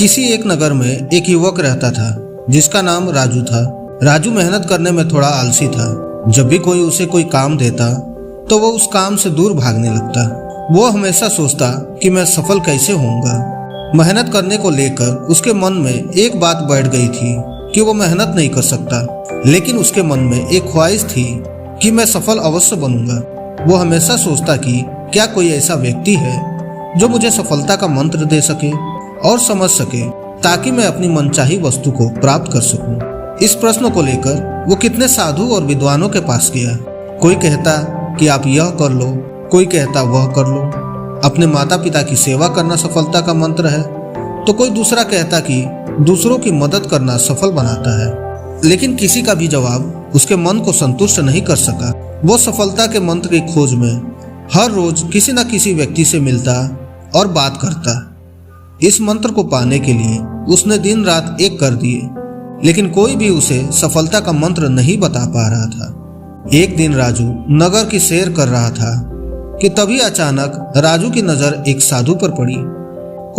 किसी एक नगर में एक युवक रहता था जिसका नाम राजू था। राजू मेहनत करने में थोड़ा आलसी था। जब भी कोई उसे कोई काम देता तो वो उस काम से दूर भागने लगता। वो हमेशा सोचता कि मैं सफल कैसे होऊंगा। मेहनत करने को लेकर उसके मन में एक बात बैठ गई थी कि वो मेहनत नहीं कर सकता, लेकिन उसके मन में एक ख्वाहिश थी कि मैं सफल अवश्य बनूंगा। वो हमेशा सोचता कि क्या कोई ऐसा व्यक्ति है जो मुझे सफलता का मंत्र दे सके और समझ सके, ताकि मैं अपनी मनचाही वस्तु को प्राप्त कर सकूं। इस प्रश्न को लेकर वो कितने साधु और विद्वानों के पास गया। कोई कहता कि आप यह कर लो, कोई कहता वह कर लो। अपने माता पिता की सेवा करना सफलता का मंत्र है, तो कोई दूसरा कहता कि दूसरों की मदद करना सफल बनाता है। लेकिन किसी का भी जवाब उसके मन को संतुष्ट नहीं कर सका। वो सफलता के मंत्र की खोज में हर रोज किसी न किसी व्यक्ति से मिलता और बात करता। इस मंत्र को पाने के लिए उसने दिन रात एक कर दिए, लेकिन कोई भी उसे सफलता का मंत्र नहीं बता पा रहा था। एक दिन राजू नगर की सैर कर रहा था कि तभी अचानक राजू की नजर एक साधु पर पड़ी।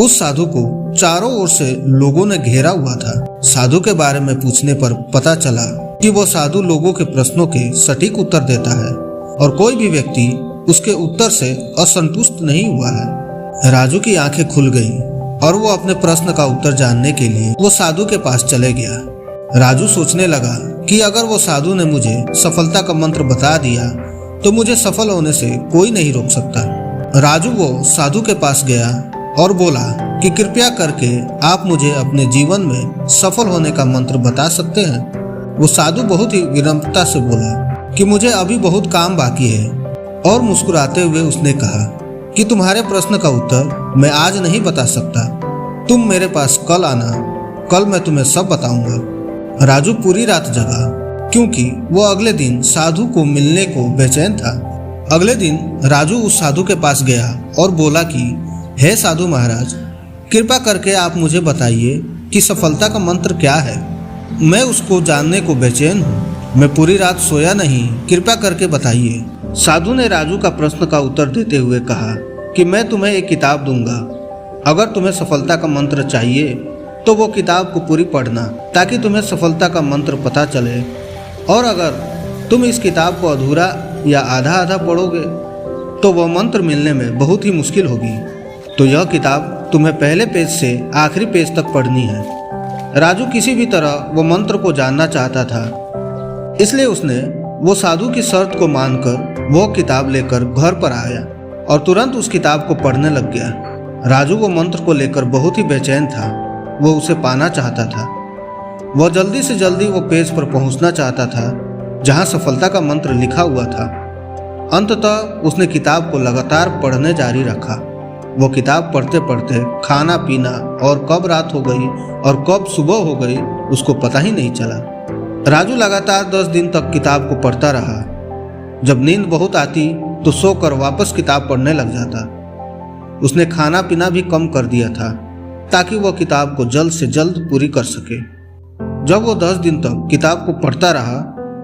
उस साधु को चारों ओर से लोगों ने घेरा हुआ था। साधु के बारे में पूछने पर पता चला कि वो साधु लोगों के प्रश्नों के सटीक उत्तर देता है और कोई भी व्यक्ति उसके उत्तर से असंतुष्ट नहीं हुआ है। राजू की आंखें खुल गई और वो अपने प्रश्न का उत्तर जानने के लिए वो साधु के पास चले गया। राजू सोचने लगा कि अगर वो साधु ने मुझे सफलता का मंत्र बता दिया तो मुझे सफल होने से कोई नहीं रोक सकता। राजू वो साधु के पास गया और बोला कि कृपया करके आप मुझे अपने जीवन में सफल होने का मंत्र बता सकते हैं। वो साधु बहुत ही विनम्रता से बोला कि मुझे अभी बहुत काम बाकी है, और मुस्कुराते हुए उसने कहा कि तुम्हारे प्रश्न का उत्तर मैं आज नहीं बता सकता, तुम मेरे पास कल आना, कल मैं तुम्हें सब बताऊंगा। राजू पूरी रात जगा क्योंकि वो अगले दिन साधु को मिलने को बेचैन था। अगले दिन राजू उस साधु के पास गया और बोला कि हे साधु महाराज, कृपा करके आप मुझे बताइए कि सफलता का मंत्र क्या है। मैं उसको जानने को बेचैन हूँ। मैं पूरी रात सोया नहीं, कृपया करके बताइए। साधु ने राजू का प्रश्न का उत्तर देते हुए कहा कि मैं तुम्हें एक किताब दूंगा। अगर तुम्हें सफलता का मंत्र चाहिए तो वो किताब को पूरी पढ़ना, ताकि तुम्हें सफलता का मंत्र पता चले। और अगर तुम इस किताब को अधूरा या आधा आधा पढ़ोगे तो वह मंत्र मिलने में बहुत ही मुश्किल होगी। तो यह किताब तुम्हें पहले पेज से आखिरी पेज तक पढ़नी है। राजू किसी भी तरह वो मंत्र को जानना चाहता था, इसलिए उसने वो साधु की शर्त को मानकर वो किताब लेकर घर पर आया और तुरंत उस किताब को पढ़ने लग गया। राजू वो मंत्र को लेकर बहुत ही बेचैन था। वो उसे पाना चाहता था। वह जल्दी से जल्दी वो पेज पर पहुंचना चाहता था जहां सफलता का मंत्र लिखा हुआ था। अंततः उसने किताब को लगातार पढ़ने जारी रखा। वो किताब पढ़ते पढ़ते खाना पीना और कब रात हो गई और कब सुबह हो गई उसको पता ही नहीं चला। राजू लगातार 10 दिन तक किताब को पढ़ता रहा। जब नींद बहुत आती तो सोकर वापस किताब पढ़ने लग जाता। उसने खाना पीना भी कम कर दिया था ताकि वह किताब को जल्द से जल्द पूरी कर सके। जब वो 10 दिन तक किताब को पढ़ता रहा,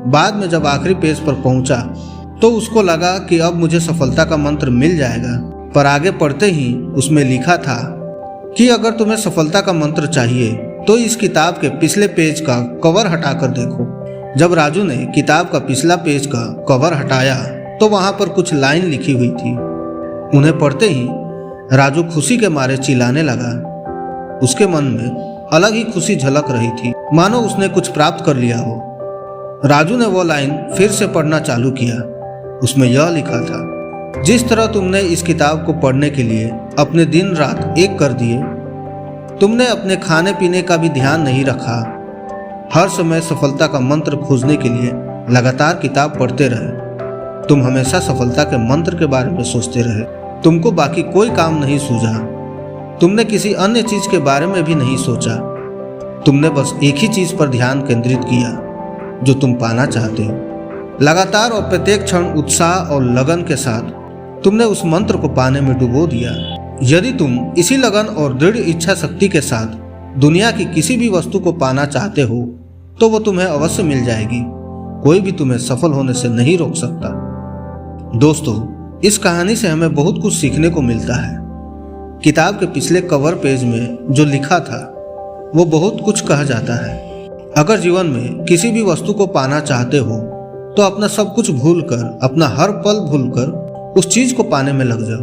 बाद में जब आखिरी पेज पर पहुंचा तो उसको लगा कि अब मुझे सफलता का मंत्र मिल जाएगा। पर आगे पढ़ते ही उसमें लिखा था कि अगर तुम्हें सफलता का मंत्र चाहिए तो इस किताब के पिछले पेज का कवर हटाकर देखो। जब राजू ने किताब का पिछला पेज का कवर हटाया तो वहां पर कुछ लाइन लिखी हुई थी। उन्हें पढ़ते ही राजू खुशी के मारे चिल्लाने लगा। उसके मन में अलग ही खुशी झलक रही थी, मानो उसने कुछ प्राप्त कर लिया हो। राजू ने वो लाइन फिर से पढ़ना चालू किया। उसमें यह लिखा था, जिस तरह तुमने इस किताब को पढ़ने के लिए अपने दिन रात एक कर दिए, तुमने अपने खाने पीने का भी ध्यान नहीं रखा। हर समय सफलता का मंत्र खोजने के लिए लगातार किताब पढ़ते रहे। तुम हमेशा सफलता के मंत्र के बारे में सोचते रहे। तुमको बाकी कोई काम नहीं सूझा। तुमने किसी अन्य चीज के बारे में भी नहीं सोचा। तुमने बस एक ही चीज पर ध्यान केंद्रित किया जो तुम पाना चाहते हो। लगातार और प्रत्येक क्षण उत्साह और लगन के साथ तुमने उस मंत्र को पाने में डुबो दिया। यदि तुम इसी लगन और दृढ़ इच्छा शक्ति के साथ दुनिया की किसी भी वस्तु को पाना चाहते हो तो वो तुम्हें अवश्य मिल जाएगी। कोई भी तुम्हें सफल होने से नहीं रोक सकता। दोस्तों, इस कहानी से हमें बहुत कुछ सीखने को मिलता है। किताब के पिछले कवर पेज में जो लिखा था वो बहुत कुछ कहा जाता है। अगर जीवन में किसी भी वस्तु को पाना चाहते हो तो अपना सब कुछ भूलकर, अपना हर पल भूलकर उस चीज को पाने में लग जाओ।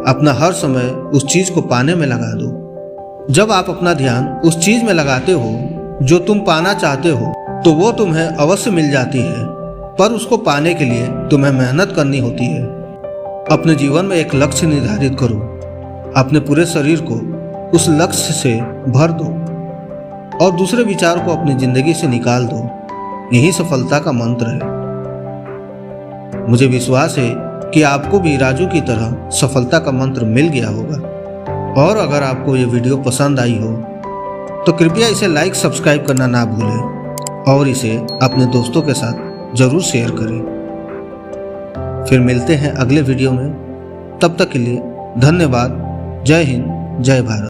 अपना हर समय उस चीज को पाने में लगा दो। जब आप अपना ध्यान उस चीज में लगाते हो जो तुम पाना चाहते हो तो वो तुम्हें अवश्य मिल जाती है, पर उसको पाने के लिए तुम्हें मेहनत करनी होती है। अपने जीवन में एक लक्ष्य निर्धारित करो, अपने पूरे शरीर को उस लक्ष्य से भर दो और दूसरे विचार को अपनी जिंदगी से निकाल दो। यही सफलता का मंत्र है। मुझे विश्वास है कि आपको भी राजू की तरह सफलता का मंत्र मिल गया होगा। और अगर आपको ये वीडियो पसंद आई हो तो कृपया इसे लाइक सब्सक्राइब करना ना भूलें और इसे अपने दोस्तों के साथ जरूर शेयर करें। फिर मिलते हैं अगले वीडियो में। तब तक के लिए धन्यवाद। जय हिंद, जय भारत।